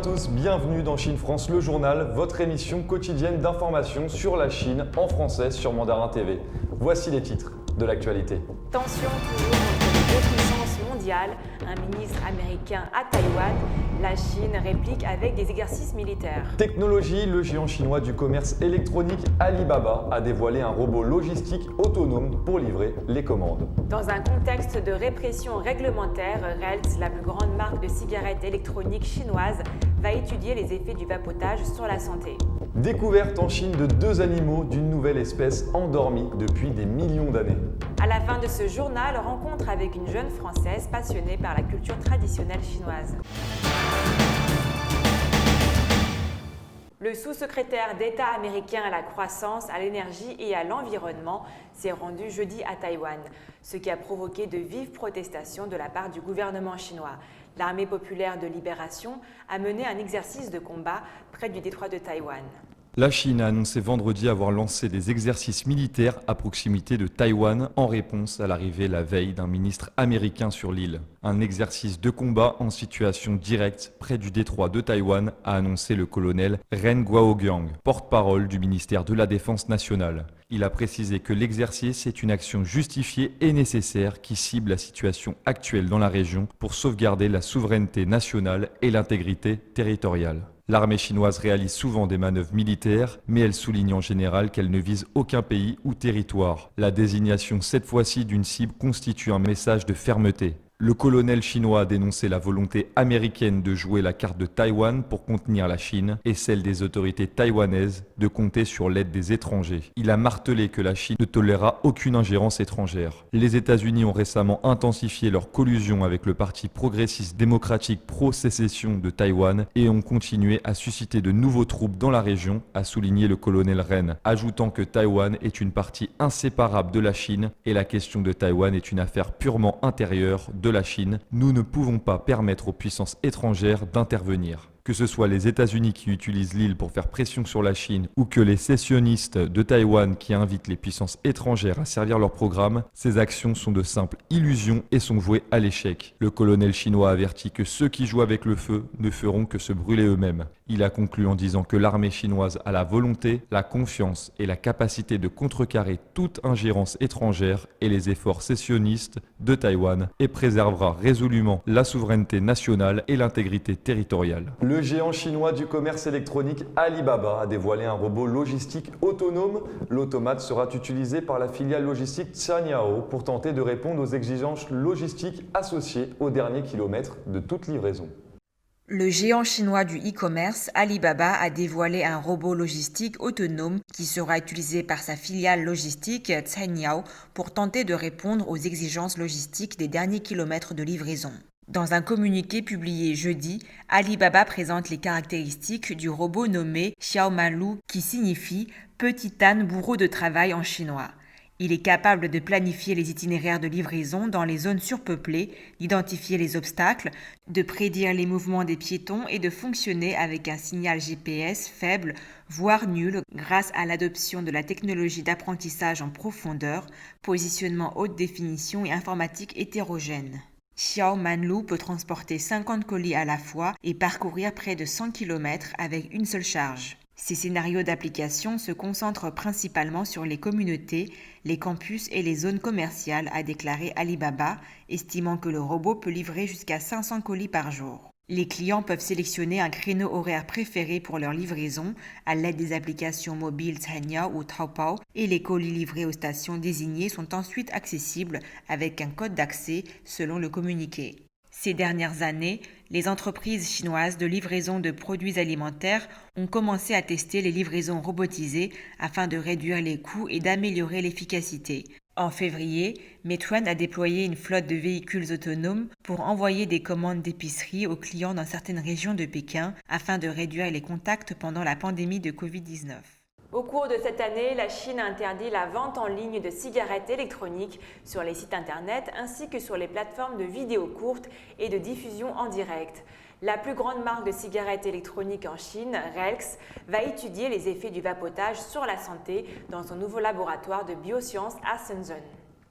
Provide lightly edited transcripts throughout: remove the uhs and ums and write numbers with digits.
tous, bienvenue dans Chine France le journal, votre émission quotidienne d'information sur la Chine en français sur Mandarin TV. Voici les titres de l'actualité. Tension toujours entre les deux puissances mondiales. Un ministre américain à Taïwan. La Chine réplique avec des exercices militaires. Technologie, le géant chinois du commerce électronique Alibaba a dévoilé un robot logistique autonome pour livrer les commandes. Dans un contexte de répression réglementaire, Relx, la plus grande marque de cigarettes électroniques chinoise, va étudier les effets du vapotage sur la santé. Découverte en Chine de 2 animaux d'une nouvelle espèce endormie depuis des millions d'années. À la fin de ce journal, rencontre avec une jeune Française passionnée par la culture traditionnelle chinoise. Le sous-secrétaire d'État américain à la croissance, à l'énergie et à l'environnement s'est rendu jeudi à Taïwan, ce qui a provoqué de vives protestations de la part du gouvernement chinois. L'armée populaire de libération a mené un exercice de combat près du détroit de Taïwan. La Chine a annoncé vendredi avoir lancé des exercices militaires à proximité de Taïwan en réponse à l'arrivée la veille d'un ministre américain sur l'île. Un exercice de combat en situation directe près du détroit de Taïwan, a annoncé le colonel Ren Guoguang, porte-parole du ministère de la Défense nationale. Il a précisé que l'exercice est une action justifiée et nécessaire qui cible la situation actuelle dans la région pour sauvegarder la souveraineté nationale et l'intégrité territoriale. L'armée chinoise réalise souvent des manœuvres militaires, mais elle souligne en général qu'elle ne vise aucun pays ou territoire. La désignation cette fois-ci d'une cible constitue un message de fermeté. Le colonel chinois a dénoncé la volonté américaine de jouer la carte de Taïwan pour contenir la Chine et celle des autorités taïwanaises de compter sur l'aide des étrangers. Il a martelé que la Chine ne tolérera aucune ingérence étrangère. Les États-Unis ont récemment intensifié leur collusion avec le Parti progressiste démocratique pro-sécession de Taïwan et ont continué à susciter de nouveaux troubles dans la région, a souligné le colonel Ren, ajoutant que Taïwan est une partie inséparable de la Chine et la question de Taïwan est une affaire purement intérieure de la Chine. Nous ne pouvons pas permettre aux puissances étrangères d'intervenir. Que ce soit les États-Unis qui utilisent l'île pour faire pression sur la Chine ou que les sécessionnistes de Taïwan qui invitent les puissances étrangères à servir leur programme, ces actions sont de simples illusions et sont vouées à l'échec. Le colonel chinois avertit que ceux qui jouent avec le feu ne feront que se brûler eux-mêmes. Il a conclu en disant que l'armée chinoise a la volonté, la confiance et la capacité de contrecarrer toute ingérence étrangère et les efforts sécessionnistes de Taïwan et préservera résolument la souveraineté nationale et l'intégrité territoriale. Le géant chinois du commerce électronique Alibaba a dévoilé un robot logistique autonome. L'automate sera utilisé par la filiale logistique Cainiao pour tenter de répondre aux exigences logistiques associées au dernier kilomètre de toute livraison. Le géant chinois du e-commerce, Alibaba, a dévoilé un robot logistique autonome qui sera utilisé par sa filiale logistique Cainiao pour tenter de répondre aux exigences logistiques des derniers kilomètres de livraison. Dans un communiqué publié jeudi, Alibaba présente les caractéristiques du robot nommé Xiaomanlu qui signifie « petit âne bourreau de travail » en chinois. Il est capable de planifier les itinéraires de livraison dans les zones surpeuplées, d'identifier les obstacles, de prédire les mouvements des piétons et de fonctionner avec un signal GPS faible, voire nul, grâce à l'adoption de la technologie d'apprentissage en profondeur, positionnement haute définition et informatique hétérogène. Xiaomanlu peut transporter 50 colis à la fois et parcourir près de 100 km avec une seule charge. Ces scénarios d'application se concentrent principalement sur les communautés, les campus et les zones commerciales, a déclaré Alibaba, estimant que le robot peut livrer jusqu'à 500 colis par jour. Les clients peuvent sélectionner un créneau horaire préféré pour leur livraison à l'aide des applications mobiles Cainiao ou Taobao et les colis livrés aux stations désignées sont ensuite accessibles avec un code d'accès selon le communiqué. Ces dernières années, les entreprises chinoises de livraison de produits alimentaires ont commencé à tester les livraisons robotisées afin de réduire les coûts et d'améliorer l'efficacité. En février, Meituan a déployé une flotte de véhicules autonomes pour envoyer des commandes d'épicerie aux clients dans certaines régions de Pékin afin de réduire les contacts pendant la pandémie de Covid-19. Au cours de cette année, la Chine a interdit la vente en ligne de cigarettes électroniques sur les sites internet ainsi que sur les plateformes de vidéos courtes et de diffusion en direct. La plus grande marque de cigarettes électroniques en Chine, Relx, va étudier les effets du vapotage sur la santé dans son nouveau laboratoire de biosciences à Shenzhen.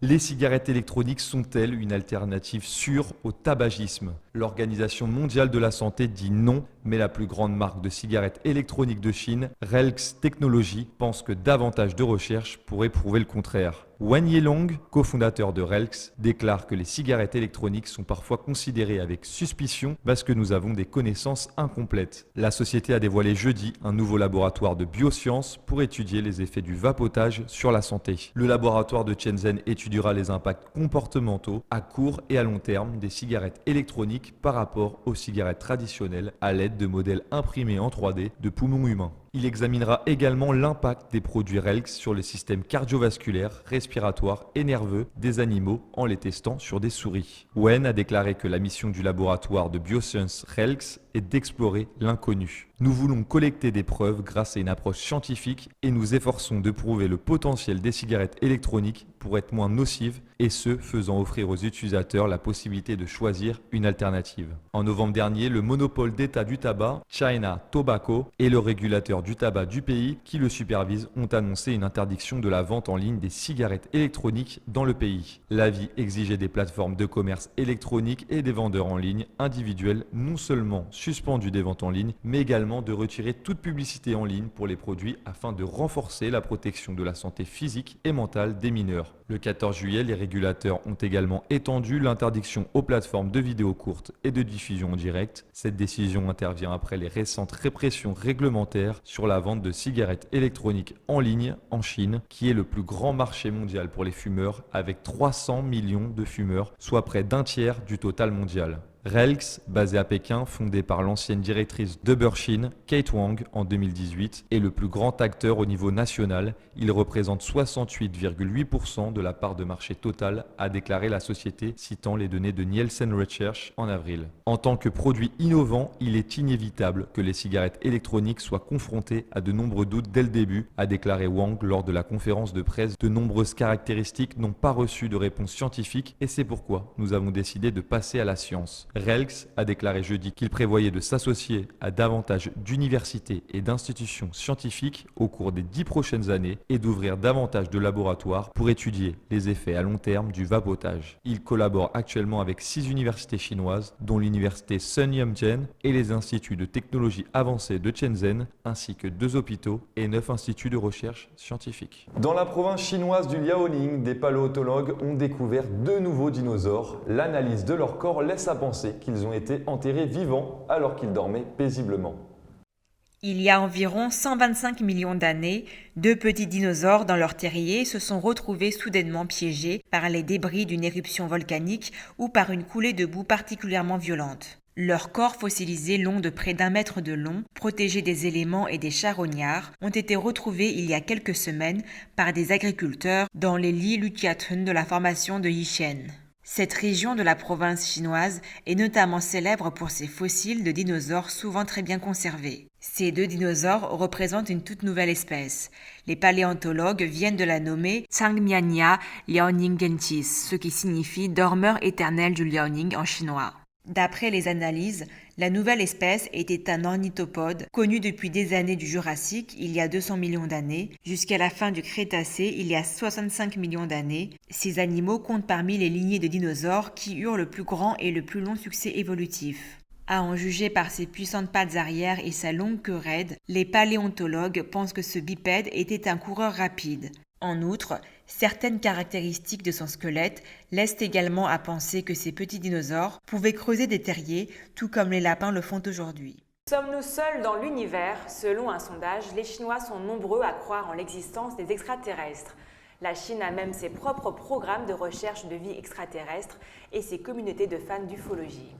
Les cigarettes électroniques sont-elles une alternative sûre au tabagisme? L'Organisation mondiale de la santé dit non, mais la plus grande marque de cigarettes électroniques de Chine, Relx Technology, pense que davantage de recherches pourraient prouver le contraire. Wen Yelong, cofondateur de Relx, déclare que les cigarettes électroniques sont parfois considérées avec suspicion parce que nous avons des connaissances incomplètes. La société a dévoilé jeudi un nouveau laboratoire de biosciences pour étudier les effets du vapotage sur la santé. Le laboratoire de Shenzhen étudiera les impacts comportementaux à court et à long terme des cigarettes électroniques par rapport aux cigarettes traditionnelles à l'aide de modèles imprimés en 3D de poumons humains. Il examinera également l'impact des produits Relx sur le système cardiovasculaire, respiratoire et nerveux des animaux en les testant sur des souris. Wen a déclaré que la mission du laboratoire de biosciences Relx est d'explorer l'inconnu. Nous voulons collecter des preuves grâce à une approche scientifique et nous efforçons de prouver le potentiel des cigarettes électroniques pour être moins nocives et ce, faisant offrir aux utilisateurs la possibilité de choisir une alternative. En novembre dernier, le monopole d'État du tabac, China Tobacco, et le régulateur du tabac du pays qui le supervise ont annoncé une interdiction de la vente en ligne des cigarettes électroniques dans le pays. L'avis exigeait des plateformes de commerce électronique et des vendeurs en ligne individuels non seulement suspendus des ventes en ligne, mais également de retirer toute publicité en ligne pour les produits afin de renforcer la protection de la santé physique et mentale des mineurs. Le 14 juillet, les régulateurs ont également étendu l'interdiction aux plateformes de vidéos courtes et de diffusion en direct. Cette décision intervient après les récentes répressions réglementaires sur la vente de cigarettes électroniques en ligne en Chine, qui est le plus grand marché mondial pour les fumeurs avec 300 millions de fumeurs, soit près d'un tiers du total mondial. Relx, basé à Pékin, fondé par l'ancienne directrice d'Uber-Chine, Kate Wang, en 2018, est le plus grand acteur au niveau national. Il représente 68,8% de la part de marché totale, a déclaré la société, citant les données de Nielsen Research en avril. En tant que produit innovant, il est inévitable que les cigarettes électroniques soient confrontées à de nombreux doutes dès le début, a déclaré Wang lors de la conférence de presse. De nombreuses caractéristiques n'ont pas reçu de réponse scientifique et c'est pourquoi nous avons décidé de passer à la science. Relx a déclaré jeudi qu'il prévoyait de s'associer à davantage d'universités et d'institutions scientifiques au cours des 10 prochaines années et d'ouvrir davantage de laboratoires pour étudier les effets à long terme du vapotage. Il collabore actuellement avec 6 universités chinoises, dont l'université Sun Yat-sen et les instituts de technologie avancée de Shenzhen, ainsi que 2 hôpitaux et 9 instituts de recherche scientifique. Dans la province chinoise du Liaoning, des paléontologues ont découvert 2 nouveaux dinosaures. L'analyse de leur corps laisse à penser qu'ils ont été enterrés vivants alors qu'ils dormaient paisiblement. Il y a environ 125 millions d'années, 2 petits dinosaures dans leur terrier se sont retrouvés soudainement piégés par les débris d'une éruption volcanique ou par une coulée de boue particulièrement violente. Leurs corps fossilisés longs de près d'1 mètre de long, protégés des éléments et des charognards, ont été retrouvés il y a quelques semaines par des agriculteurs dans les Li Luqiatun de la formation de Yishen. Cette région de la province chinoise est notamment célèbre pour ses fossiles de dinosaures souvent très bien conservés. Ces 2 dinosaures représentent une toute nouvelle espèce. Les paléontologues viennent de la nommer Changmianya Liaoningensis, ce qui signifie dormeur éternel du Liaoning en chinois. D'après les analyses, la nouvelle espèce était un ornithopode connu depuis des années du Jurassique, il y a 200 millions d'années, jusqu'à la fin du Crétacé, il y a 65 millions d'années. Ces animaux comptent parmi les lignées de dinosaures qui eurent le plus grand et le plus long succès évolutif. À en juger par ses puissantes pattes arrière et sa longue queue raide, les paléontologues pensent que ce bipède était un coureur rapide. En outre, certaines caractéristiques de son squelette laissent également à penser que ces petits dinosaures pouvaient creuser des terriers, tout comme les lapins le font aujourd'hui. Sommes-nous seuls dans l'univers? Selon un sondage, les Chinois sont nombreux à croire en l'existence des extraterrestres. La Chine a même ses propres programmes de recherche de vie extraterrestre et ses communautés de fans d'ufologie.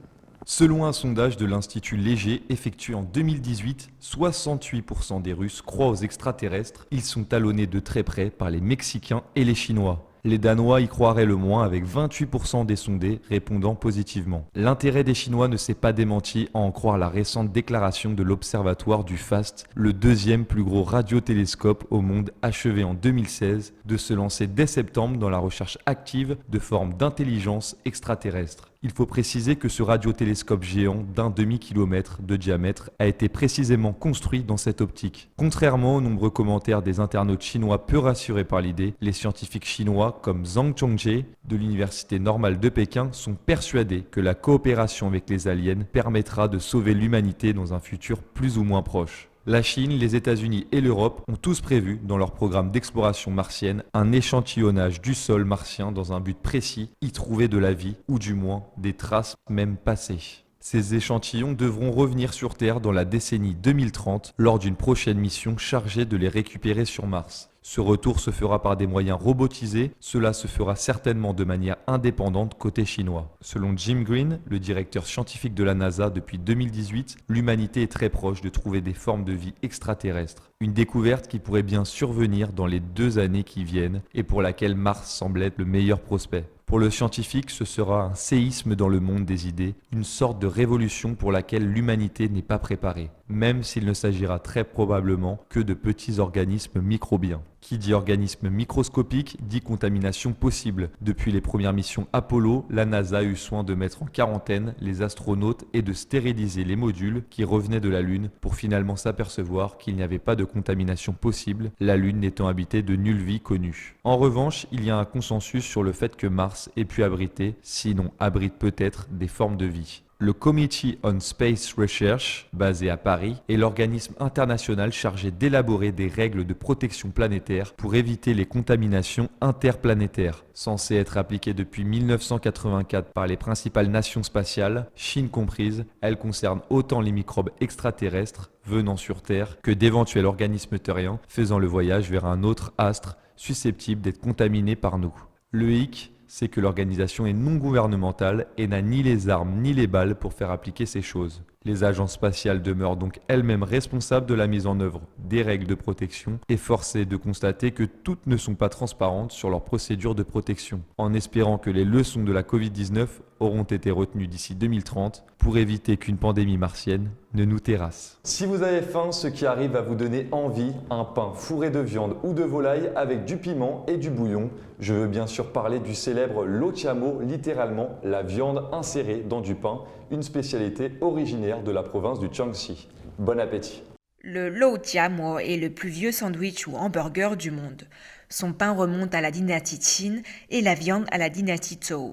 Selon un sondage de l'Institut Léger effectué en 2018, 68% des Russes croient aux extraterrestres. Ils sont talonnés de très près par les Mexicains et les Chinois. Les Danois y croiraient le moins avec 28% des sondés répondant positivement. L'intérêt des Chinois ne s'est pas démenti à en croire la récente déclaration de l'Observatoire du FAST, le 2e plus gros radiotélescope au monde achevé en 2016, de se lancer dès septembre dans la recherche active de formes d'intelligence extraterrestre. Il faut préciser que ce radiotélescope géant d'un demi-kilomètre de diamètre a été précisément construit dans cette optique. Contrairement aux nombreux commentaires des internautes chinois peu rassurés par l'idée, les scientifiques chinois comme Zhang Chongjie de l'Université normale de Pékin sont persuadés que la coopération avec les aliens permettra de sauver l'humanité dans un futur plus ou moins proche. La Chine, les États-Unis et l'Europe ont tous prévu dans leur programme d'exploration martienne un échantillonnage du sol martien dans un but précis, y trouver de la vie ou du moins des traces même passées. Ces échantillons devront revenir sur Terre dans la décennie 2030 lors d'une prochaine mission chargée de les récupérer sur Mars. Ce retour se fera par des moyens robotisés, cela se fera certainement de manière indépendante côté chinois. Selon Jim Green, le directeur scientifique de la NASA depuis 2018, l'humanité est très proche de trouver des formes de vie extraterrestres. Une découverte qui pourrait bien survenir dans les 2 années qui viennent et pour laquelle Mars semble être le meilleur prospect. Pour le scientifique, ce sera un séisme dans le monde des idées, une sorte de révolution pour laquelle l'humanité n'est pas préparée, même s'il ne s'agira très probablement que de petits organismes microbiens. Qui dit organisme microscopique dit contamination possible. Depuis les premières missions Apollo, la NASA a eu soin de mettre en quarantaine les astronautes et de stériliser les modules qui revenaient de la Lune pour finalement s'apercevoir qu'il n'y avait pas de contamination possible, la Lune n'étant habitée de nulle vie connue. En revanche, il y a un consensus sur le fait que Mars ait pu abriter, sinon abrite peut-être, des formes de vie. Le Committee on Space Research, basé à Paris, est l'organisme international chargé d'élaborer des règles de protection planétaire pour éviter les contaminations interplanétaires. Censées être appliquées depuis 1984 par les principales nations spatiales, Chine comprise, elles concernent autant les microbes extraterrestres venant sur Terre que d'éventuels organismes terriens faisant le voyage vers un autre astre susceptible d'être contaminé par nous. Le hic, c'est que l'organisation est non gouvernementale et n'a ni les armes ni les balles pour faire appliquer ces choses. Les agences spatiales demeurent donc elles-mêmes responsables de la mise en œuvre des règles de protection et forcées de constater que toutes ne sont pas transparentes sur leurs procédures de protection, en espérant que les leçons de la Covid-19 auront été retenues d'ici 2030 pour éviter qu'une pandémie martienne ne nous terrasse. Si vous avez faim, ce qui arrive à vous donner envie, un pain fourré de viande ou de volaille avec du piment et du bouillon, je veux bien sûr parler du célèbre lo tiamo, littéralement la viande insérée dans du pain, une spécialité originaire de la province du Jiangxi. Bon appétit! Le lo tiamo est le plus vieux sandwich ou hamburger du monde. Son pain remonte à la dynastie Qin et la viande à la dynastie Zhou.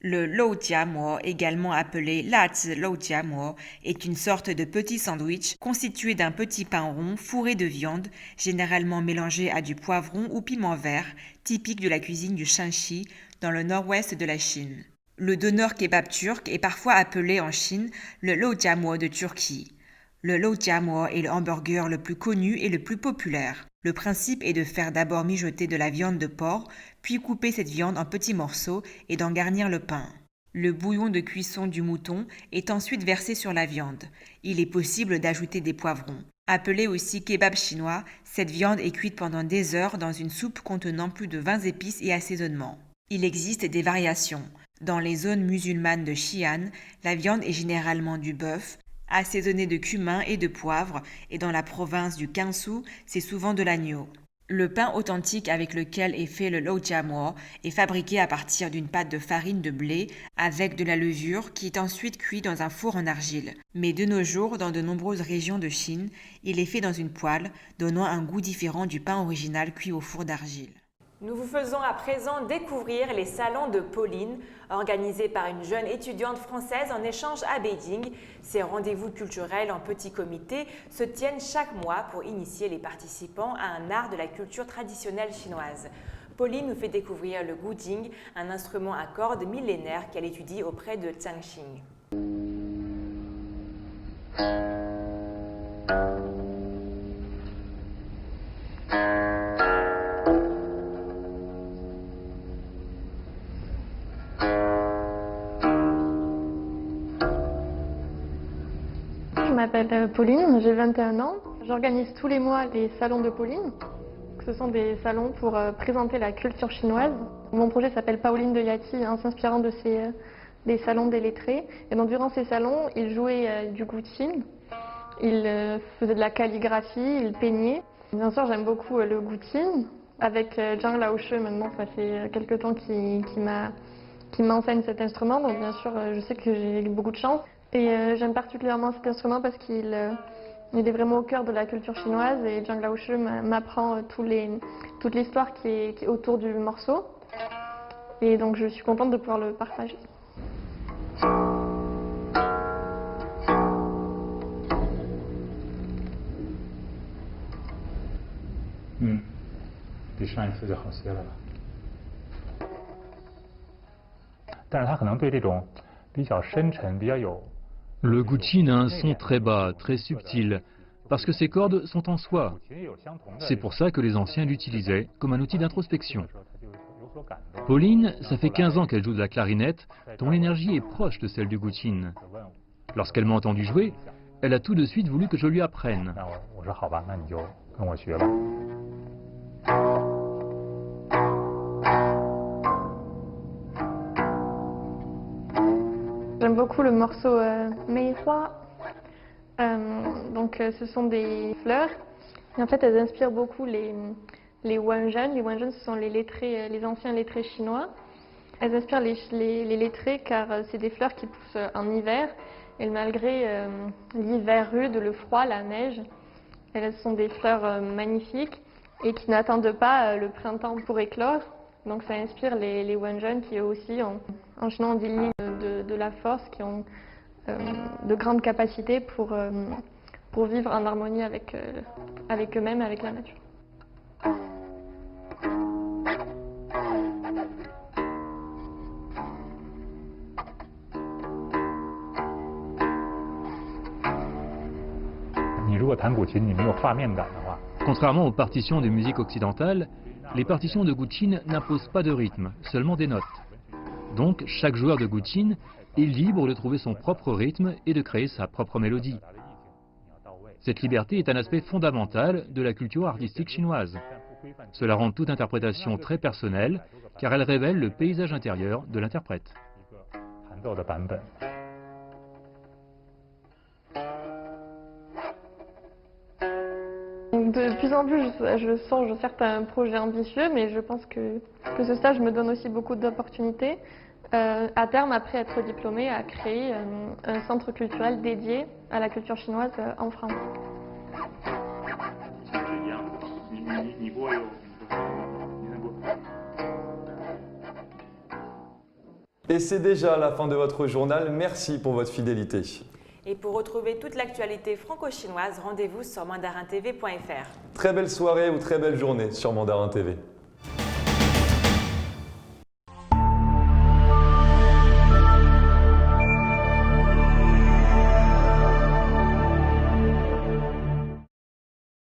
Le lo tiamo, également appelé lazi lo tiamo, est une sorte de petit sandwich constitué d'un petit pain rond fourré de viande, généralement mélangé à du poivron ou piment vert, typique de la cuisine du Shanxi, dans le nord-ouest de la Chine. Le doner kebab turc est parfois appelé en Chine le lo tiamo de Turquie. Le lo tiamo est le hamburger le plus connu et le plus populaire. Le principe est de faire d'abord mijoter de la viande de porc, puis couper cette viande en petits morceaux et d'en garnir le pain. Le bouillon de cuisson du mouton est ensuite versé sur la viande. Il est possible d'ajouter des poivrons. Appelé aussi kebab chinois, cette viande est cuite pendant des heures dans une soupe contenant plus de 20 épices et assaisonnements. Il existe des variations. Dans les zones musulmanes de Xi'an, la viande est généralement du bœuf, assaisonné de cumin et de poivre, et dans la province du Gansu, c'est souvent de l'agneau. Le pain authentique avec lequel est fait le lo tiamo est fabriqué à partir d'une pâte de farine de blé avec de la levure qui est ensuite cuite dans un four en argile. Mais de nos jours, dans de nombreuses régions de Chine, il est fait dans une poêle, donnant un goût différent du pain original cuit au four d'argile. Nous vous faisons à présent découvrir les salons de Pauline, organisés par une jeune étudiante française en échange à Beijing. Ces rendez-vous culturels en petit comité se tiennent chaque mois pour initier les participants à un art de la culture traditionnelle chinoise. Pauline nous fait découvrir le guzheng, un instrument à cordes millénaire qu'elle étudie auprès de Zhang Xing. Je m'appelle Pauline, j'ai 21 ans. J'organise tous les mois les salons de Pauline. Ce sont des salons pour présenter la culture chinoise. Mon projet s'appelle Pauline de Yati, en s'inspirant de des salons des lettrés. Et donc durant ces salons, il jouait du guzheng, il faisait de la calligraphie, il peignait. Bien sûr, j'aime beaucoup le guzheng. Avec Zhang Laoshe, maintenant, ça fait quelque temps qu'il m'a qui m'enseigne cet instrument. Donc bien sûr, je sais que j'ai beaucoup de chance. Et j'aime particulièrement cet instrument parce qu'il est vraiment au cœur de la culture chinoise. Et Zhang Laoshu m'apprend toute l'histoire qui est autour du morceau. Et donc je suis contente de pouvoir le partager. Le guqin a un son très bas, très subtil, parce que ses cordes sont en soie. C'est pour ça que les anciens l'utilisaient comme un outil d'introspection. Pauline, ça fait 15 ans qu'elle joue de la clarinette, dont l'énergie est proche de celle du guqin. Lorsqu'elle m'a entendu jouer, elle a tout de suite voulu que je lui apprenne. J'aime beaucoup le morceau Mei Hua. Ce sont des fleurs. Et en fait, elles inspirent beaucoup les Wenzhen. Les Wenzhen, ce sont les anciens lettrés chinois. Elles inspirent les lettrés car c'est des fleurs qui poussent en hiver. Et malgré l'hiver rude, le froid, la neige, elles sont des fleurs magnifiques et qui n'attendent pas le printemps pour éclore. Donc ça inspire les Wenzhen qui eux aussi, en Chine on dit lignes de la force, qui ont de grandes capacités pour vivre en harmonie avec eux-mêmes, avec la nature. Contrairement aux partitions de musique occidentale, les partitions de guqin n'imposent pas de rythme, seulement des notes. Donc, chaque joueur de guqin est libre de trouver son propre rythme et de créer sa propre mélodie. Cette liberté est un aspect fondamental de la culture artistique chinoise. Cela rend toute interprétation très personnelle, car elle révèle le paysage intérieur de l'interprète. De plus en plus, je songe certains projets ambitieux, mais je pense que ce stage me donne aussi beaucoup d'opportunités. À terme, après être diplômée, à créer un centre culturel dédié à la culture chinoise en France. Et c'est déjà la fin de votre journal. Merci pour votre fidélité. Et pour retrouver toute l'actualité franco-chinoise, rendez-vous sur mandarintv.fr. Très belle soirée ou très belle journée sur Mandarin TV.